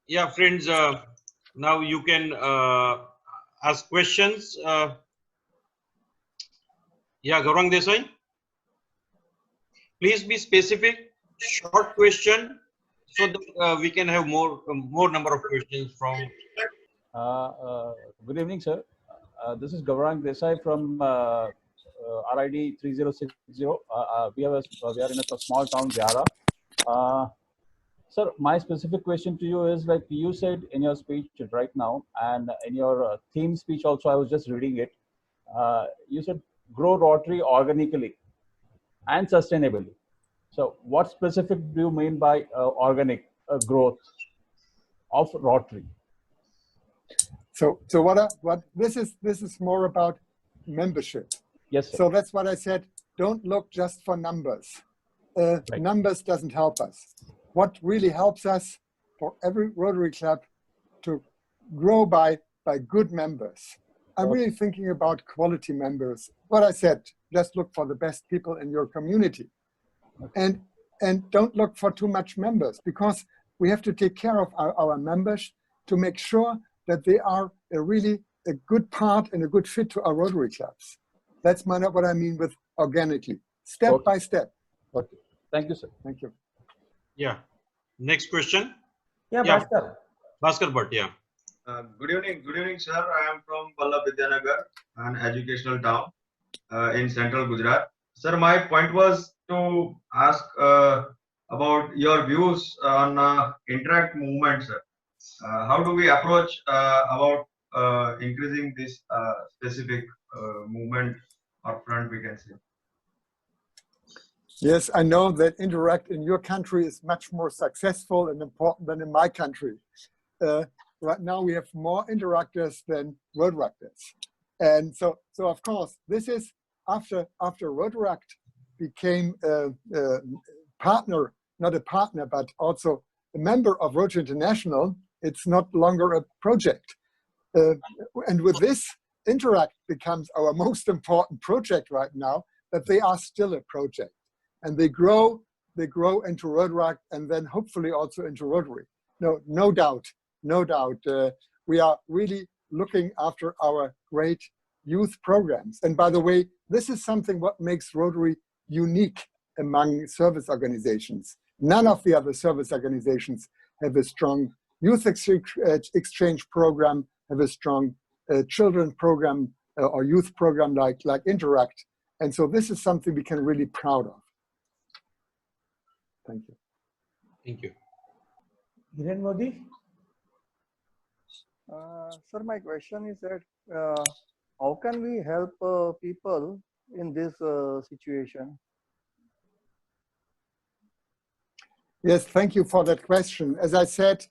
Yeah, friends, now you can ask questions. Yeah, Gaurang Desai, please be specific, short question, so that we can have more number of questions from. Good evening, sir. This is Gaurang Desai from RID 3060. We are in a small town, Gyara. Sir, my specific question to you is like you said in your speech right now, and in your theme speech also, I was just reading it. You said grow Rotary organically and sustainably. So, what specific do you mean by organic growth of Rotary? So what this is more about membership. Yes, sir. So that's what I said. Don't look just for numbers. Right. Numbers doesn't help us. What really helps us for every Rotary club to grow by good members. I'm really thinking about quality members. What I said, just look for the best people in your community. And don't look for too much members, because we have to take care of our members to make sure that they are really a good part and a good fit to our Rotary clubs. That's what I mean with organically, step by step. Okay. Thank you, sir. Thank you. Yeah. Next question. Yeah, Yeah. Bhaskar. Bhaskar Bhatt, yeah. Good evening, sir. I am from Vallabh Vidyanagar, an educational town in central Gujarat. Sir, my point was to ask about your views on interact movement, sir. How do we approach about increasing this specific movement or front, we can say? Yes, I know that Interact in your country is much more successful and important than in my country. Right now we have more Interactors than Rotaractors. And so of course, this is after Rotaract became a partner, not a partner, but also a member of Rotary International, it's not longer a project. And with this, Interact becomes our most important project right now, but they are still a project. And they grow into Rotaract and then hopefully also into Rotary. No doubt. We are really looking after our great youth programs. And by the way, this is something what makes Rotary unique among service organizations. None of the other service organizations have a strong youth exchange program, have a strong children program or youth program like Interact. And so this is something we can really proud of. Thank you. Thank you. Hiren Modi. Sir, my question is that how can we help people in this situation? Yes, thank you for that question. As I said,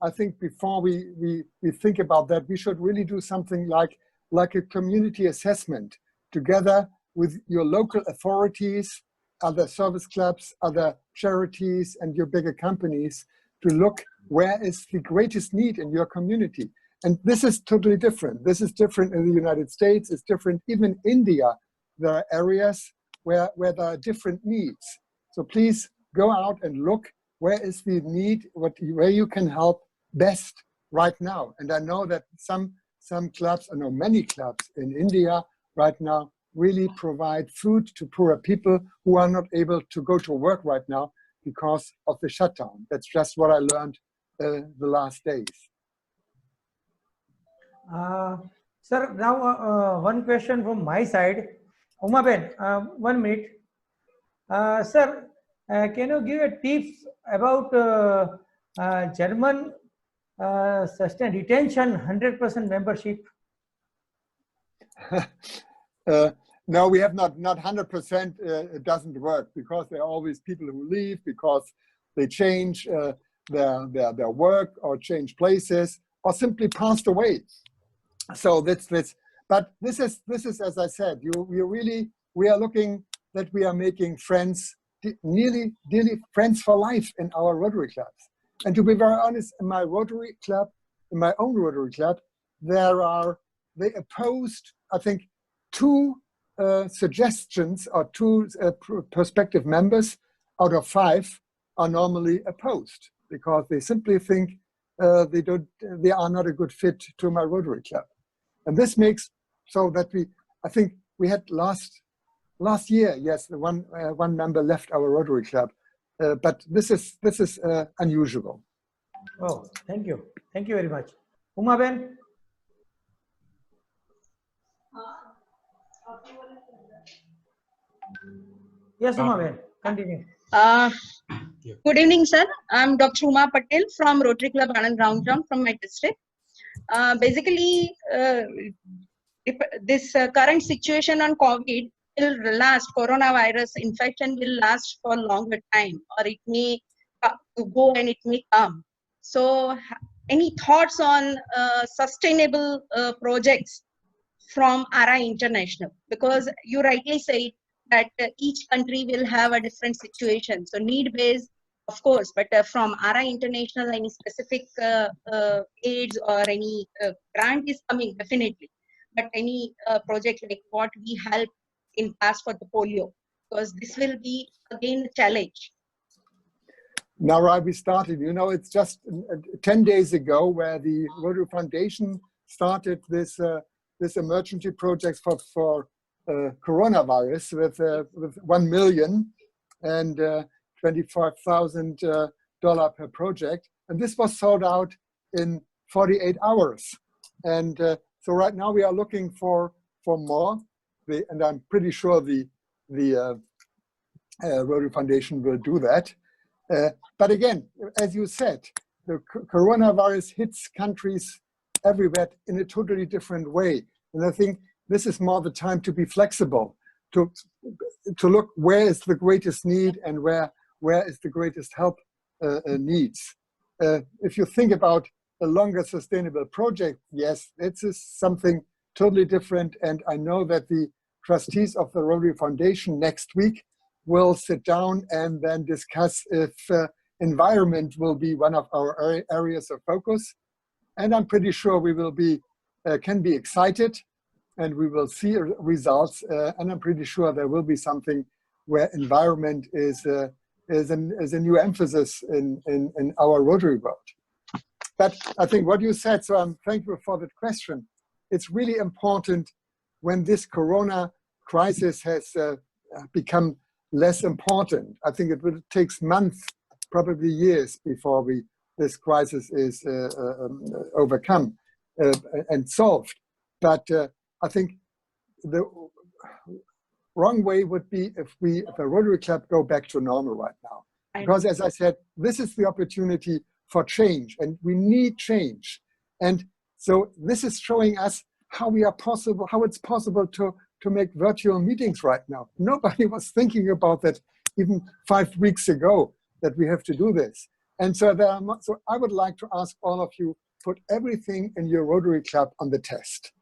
I think before we think about that, we should really do something like a community assessment together with your local authorities, other service clubs, other charities, and your bigger companies to look where is the greatest need in your community. And this is totally different. This is different in the United States. It's different even in India. There are areas where there are different needs. So please go out and look where is the need, where you can help best right now. And I know that some clubs, I know many clubs in India right now really provide food to poorer people who are not able to go to work right now because of the shutdown. That's just what I learned the last days. Sir, now one question from my side. Uma Ben, 1 minute. Sir, can you give a tips about German sustain retention 100% membership? No, we have not 100%. It doesn't work because there are always people who leave because they change their work or change places or simply passed away. So that's but this is as I said, we are looking that we are making friends, nearly friends for life in our Rotary clubs. And to be very honest, in my Rotary club, in my own Rotary club, they opposed, I think, 2 suggestions or 2 prospective members out of 5 are normally opposed because they simply think they are not a good fit to my Rotary Club. And this makes so that I think we had last year, yes, one member left our Rotary Club, but this is unusual. Oh, thank you very much. Uma Ben. Yes, Uma Ben, continue. Good evening, sir. I'm Dr. Uma Patel from Rotary Club Anand Roundtown from my district. Basically, this current situation on COVID will last, coronavirus infection will last for a longer time, or it may go and it may come. So, any thoughts on sustainable projects from RI International? Because you rightly said that each country will have a different situation. So need-based, of course, but from RI International, any specific aids or any grant is coming, definitely. But any project like what we helped in past for the polio, because this will be again a challenge. Now, right, we started, it's just 10 days ago where the Rotary Foundation started this emergency project for coronavirus with $1 million and $25,000 per project. And this was sold out in 48 hours. And so right now we are looking for more. And I'm pretty sure the Rotary Foundation will do that. But again, as you said, the coronavirus hits countries everywhere in a totally different way. And I think this is more the time to be flexible, to look where is the greatest need and where is the greatest help needs. If you think about a longer sustainable project, yes, it is something totally different. And I know that the trustees of the Rotary Foundation next week will sit down and then discuss if environment will be one of our areas of focus. And I'm pretty sure we will can be excited and we will see results. And I'm pretty sure there will be something where environment is a new emphasis in our Rotary world. But I think what you said, so I'm thankful for that question. It's really important when this Corona crisis has become less important. I think it will take months, probably years, before this crisis is overcome and solved. But I think the wrong way would be if the Rotary Club go back to normal right now. Because as I said, this is the opportunity for change, and we need change. And so this is showing us how it's possible to make virtual meetings right now. Nobody was thinking about that even 5 weeks ago, that we have to do this. And so so I would like to ask all of you, put everything in your Rotary Club on the test.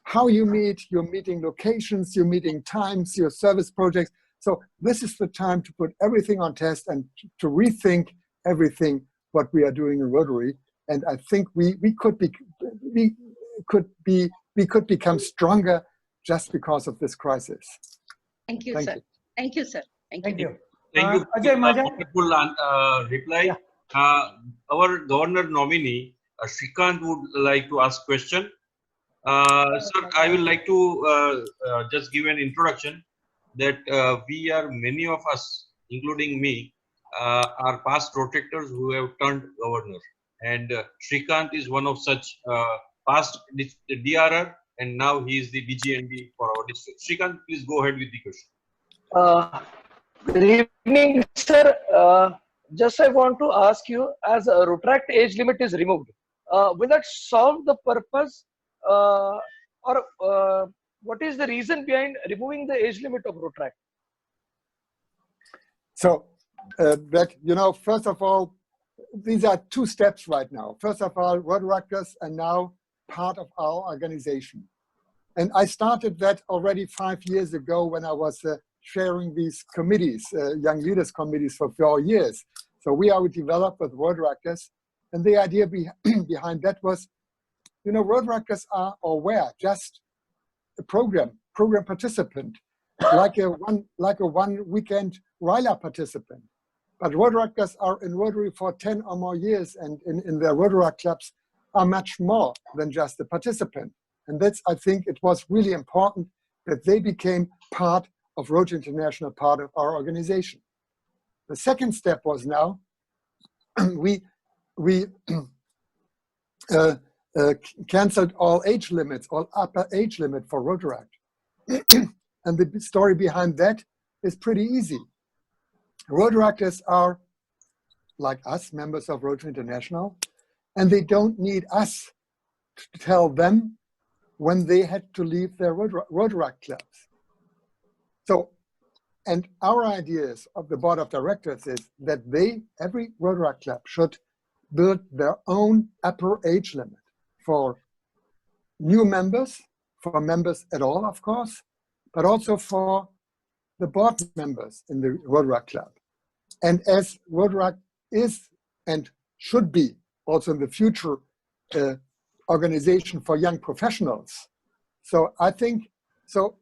How you meet, your meeting locations, your meeting times, your service projects. So this is the time to put everything on test and to rethink everything what we are doing in Rotary. And I think we could become stronger just because of this crisis. Thank you, sir. Thank you, sir. Thank you. Thank you. Ajay Maja. Wonderful reply. Yeah. Our governor nominee, Shrikant, would like to ask question. Sir, I would like to just give an introduction that many of us, including me, are past protectors who have turned governor. And Shrikant is one of such past DRR, and now he is the DGND for our district. Shrikant, please go ahead with the question. Good evening, sir. Just I want to ask you, as a Rotaract age limit is removed, will that solve the purpose, or what is the reason behind removing the age limit of Rotaract? So first of all, these are two steps right now. First of all, Rotaractors are now part of our organization. And I started that already 5 years ago when I was chairing these committees, young leaders committees, for 4 years. So we are developed with Rotaractors. And the idea behind that was, Rotaractors are or were just a program participant, like a one weekend RILA participant. But Rotaractors are in Rotary for 10 or more years, and in their Rotaract clubs are much more than just a participant. And that's, I think it was really important that they became part of Rotary International, part of our organization. The second step was now, we canceled all age limits, all upper age limit for Rotaract. And the story behind that is pretty easy. Rotaractors are, like us, members of Rotary International, and they don't need us to tell them when they had to leave their Rotaract clubs. So, and our ideas of the board of directors is that every Rotaract club should build their own upper age limit for new members, for members at all, of course, but also for the board members in the Rotaract club. And as Rotaract is and should be also in the future organization for young professionals. So I think, so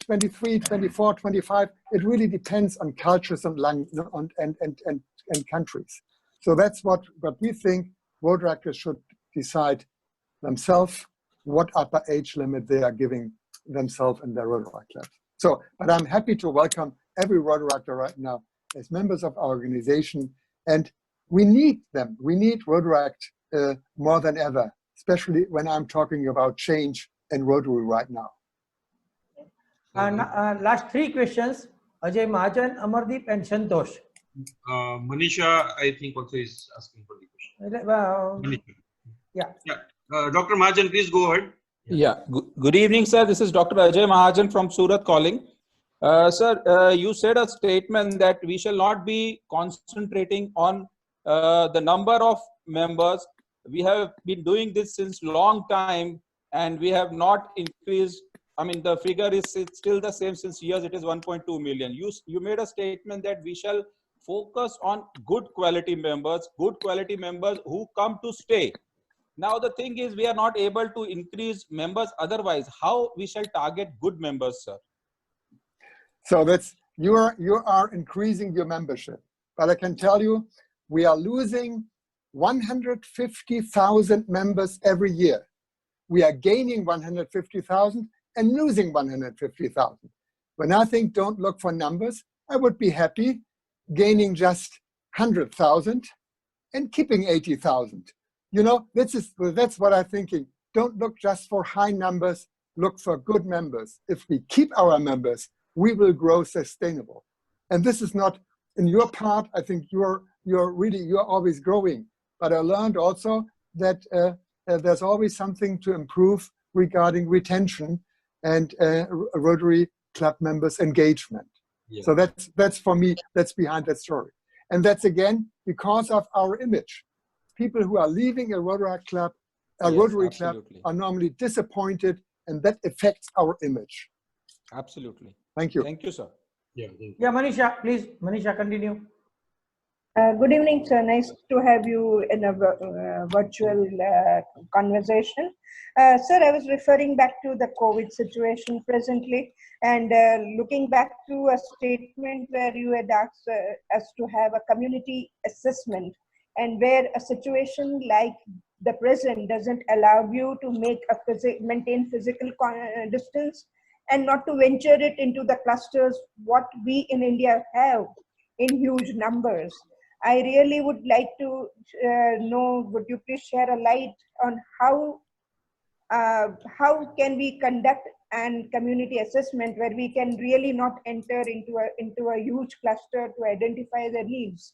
23, 24, 25, it really depends on cultures and countries. So that's what we think Rotaractors should decide themselves what upper age limit they are giving themselves in their Rotaract clubs. So, but I'm happy to welcome every Rotaractor right now as members of our organization, and we need them. We need Rotaract more than ever, especially when I'm talking about change in Rotary right now. Last three questions, Ajay Mahajan, Amardeep and Santosh. Manisha, I think also is asking for the question. Yeah. Dr. Mahajan, please go ahead. Yeah. Good evening, sir. This is Dr. Ajay Mahajan from Surat calling. Sir, you said a statement that we shall not be concentrating on the number of members. We have been doing this since long time, and we have not increased. I mean, the figure is still the same since years. It is 1.2 million. You made a statement that we shall focus on good quality members who come to stay. Now the thing is, we are not able to increase members otherwise. How we shall target good members, sir? So that's, you are increasing your membership. But I can tell you, we are losing 150,000 members every year. We are gaining 150,000 and losing 150,000. When I think don't look for numbers, I would be happy gaining just 100,000 and keeping 80,000. You know, that's what I'm thinking. Don't look just for high numbers, look for good members. If we keep our members, we will grow sustainable. And this is not in your part. I think you're always growing. But I learned also that there's always something to improve regarding retention and Rotary Club members' engagement. Yeah. So that's for me, that's behind that story. And that's again because of our image. People who are leaving a Rotary Club, Rotary Club, are normally disappointed, and that affects our image. Absolutely. Thank you. Thank you, sir. Yeah, Manisha, please. Manisha, continue. Good evening, sir. Nice to have you in a virtual conversation. Sir, I was referring back to the COVID situation presently, and looking back to a statement where you had asked us to have a community assessment, and where a situation like the present doesn't allow you to make maintain physical distance and not to venture it into the clusters what we in India have in huge numbers. I really would like to know, would you please share a light on how can we conduct an community assessment where we can really not enter into a huge cluster to identify the needs?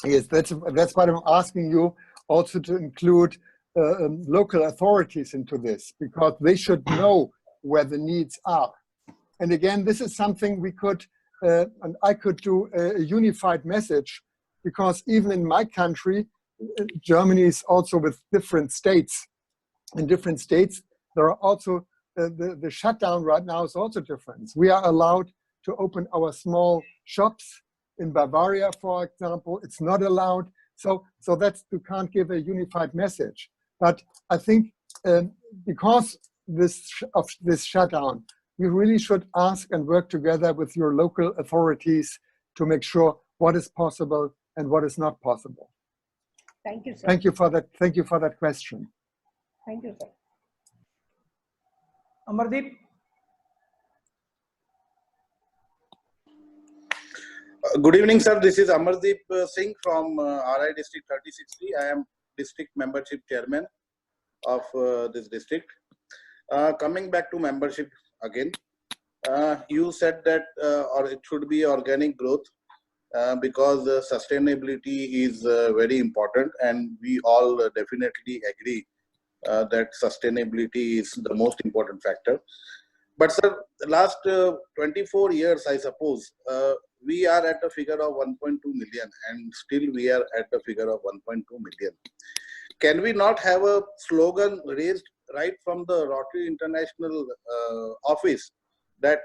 Yes, that's what I'm asking you also to include local authorities into this, because they should know where the needs are. And again, this is something we could, and I could do a unified message, because even in my country, Germany is also with different states. In different states, there are also, the shutdown right now is also different. We are allowed to open our small shops. In Bavaria, for example, it's not allowed. So that's, you can't give a unified message. But I think because of this shutdown, you really should ask and work together with your local authorities to make sure what is possible and what is not possible. Thank you, sir. Thank you for that. Thank you for that question. Thank you, sir. Amardeep. Good evening, sir. This is Amardeep Singh from RI District 3060. I am District Membership Chairman of this district. Coming back to membership again, you said that or it should be organic growth because sustainability is very important, and we all definitely agree that sustainability is the most important factor. But sir, the last 24 years, I suppose, we are at a figure of 1.2 million, and still we are at a figure of 1.2 million. Can we not have a slogan raised right from the Rotary International office that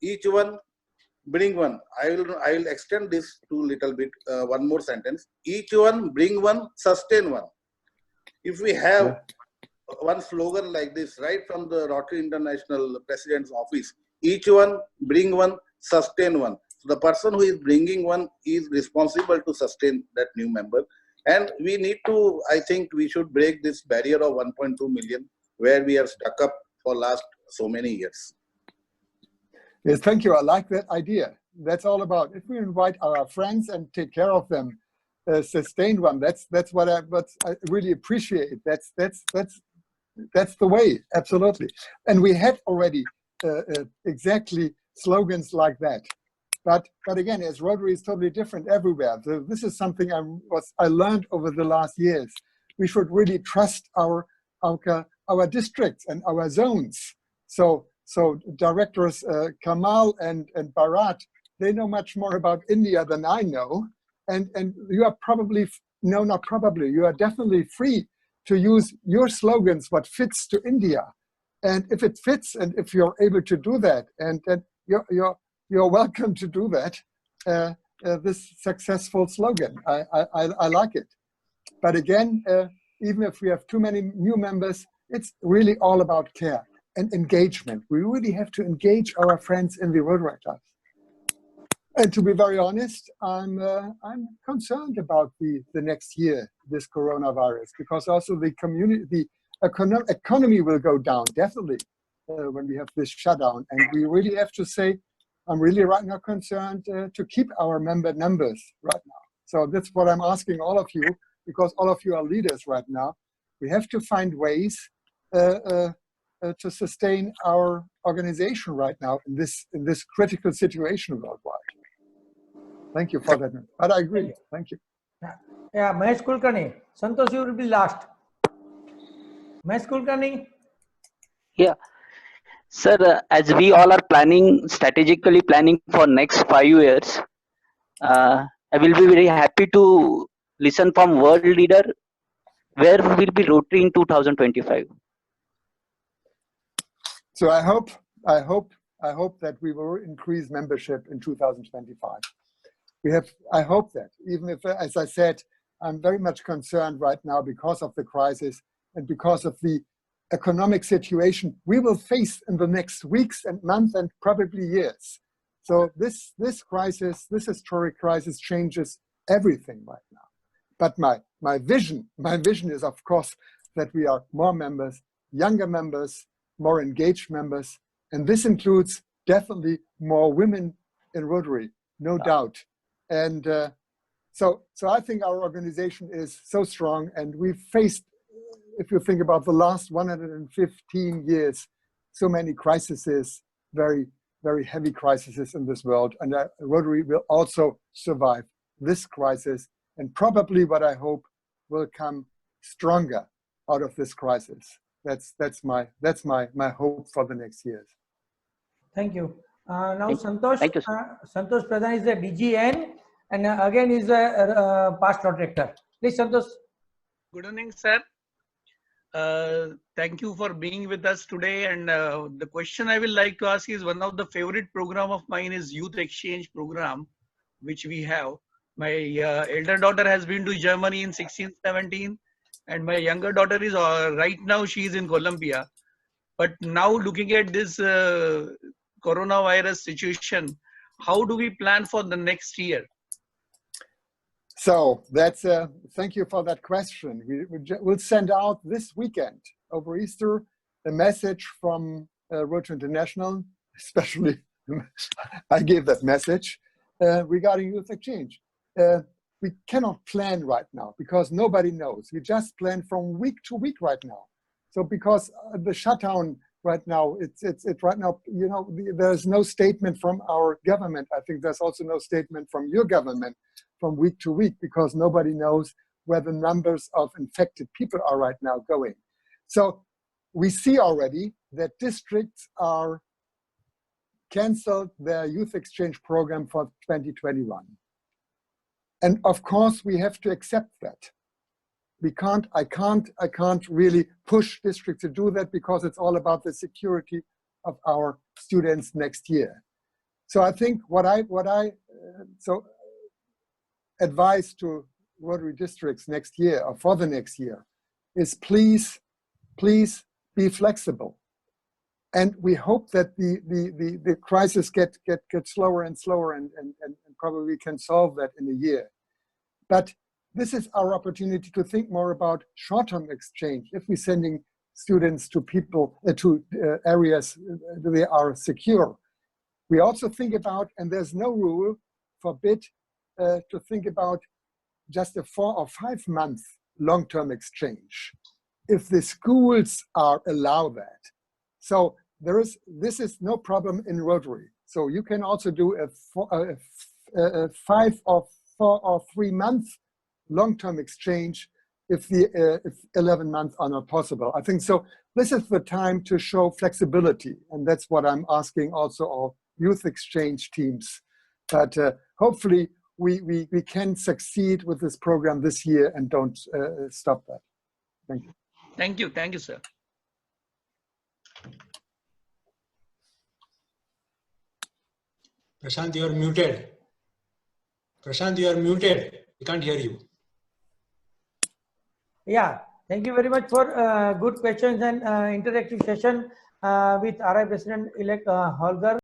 each one bring one? I will extend this to a little bit. One more sentence: each one bring one, sustain one. If we have one slogan like this right from the Rotary International President's office, each one bring one, sustain one. So the person who is bringing one is responsible to sustain that new member. And we need to, I think we should break this barrier of 1.2 million where we are stuck up for last so many years. Yes, thank you. I like that idea. That's all about. If we invite our friends and take care of them, sustained one. That's what I really appreciate. That's the way. Absolutely. And we had already exactly slogans like that. But again, as Rotary is totally different everywhere. So this is something I learned over the last years. We should really trust our districts and our zones. So directors Kamal and Bharat, they know much more about India than I know. And you are probably, no, not probably, you are definitely free to use your slogans, what fits to India. And if it fits, and if you're able to do that, and you're welcome to do that, this successful slogan. I like it. But again, even if we have too many new members, it's really all about care and engagement. We really have to engage our friends in the Rotary clubs. And to be very honest, I'm concerned about the next year, this coronavirus, because also the economy will go down, definitely, when we have this shutdown. And we really have to say, I'm really right now concerned to keep our member numbers right now. So that's what I'm asking all of you, because all of you are leaders right now. We have to find ways to sustain our organization right now in this critical situation worldwide. Thank you for that. But I agree. Thank you. Yeah, Mahesh Kulkarni. Santosh, you will be last. Mahesh Kulkarni. Yeah. Sir, as we all are strategically planning for next 5 years, I will be very happy to listen from world leader where will be Rotary in 2025. So I hope that we will increase membership in 2025. I hope that, even if, as I said, I'm very much concerned right now because of the crisis and because of the economic situation we will face in the next weeks and months and probably years. So this crisis, this historic crisis, changes everything right now. But my vision is, of course, that we are more members, younger members, more engaged members, and this includes definitely more women in Rotary, no doubt. And so I think our organization is so strong, and we've faced, if you think about the last 115 years, so many crises, very, very heavy crises in this world. And Rotary will also survive this crisis, and probably what I hope will come stronger out of this crisis. That's my hope for the next years. Thank you. Now Santosh. Thank you, Santosh Pradhan is the DGN, and again is a past Rotary director. Please, Santosh. Good evening, sir. Thank you for being with us today. And the question I will like to ask is, one of the favorite program of mine is youth exchange program, which we have. My elder daughter has been to Germany in 16-17, and my younger daughter is right now she is in Colombia. But now looking at this coronavirus situation, how do we plan for the next year? So that's thank you for that question. We'll send out this weekend over Easter a message from Rotary International, especially I gave that message regarding youth exchange. We cannot plan right now because nobody knows. We just plan from week to week right now. So because the shutdown right now, it's right now, you know, there's no statement from our government. I think there's also no statement from your government from week to week because nobody knows where the numbers of infected people are right now going. So we see already that districts are canceled their youth exchange program for 2021. And of course, we have to accept that. I can't really push districts to do that because it's all about the security of our students next year. So I think what I advise to Rotary districts next year or for the next year is please be flexible. And we hope that the crisis get slower and slower and probably can solve that in a year. But this is our opportunity to think more about short-term exchange. If we're sending students to areas that they are secure, we also think about, and there's no rule forbid to think about just a 4 or 5 month long-term exchange, if the schools allow that. So this is no problem in Rotary. So you can also do a 5 or 4 or 3 month long-term exchange if 11 months are not possible. I think so. This is the time to show flexibility, and that's what I'm asking also our youth exchange teams. But hopefully we can succeed with this program this year and don't stop that. Thank you. Thank you, sir. Prashant, you are muted. Prashant, you are muted. We can't hear you. Yeah, thank you very much for good questions and interactive session with RI President-elect Holger.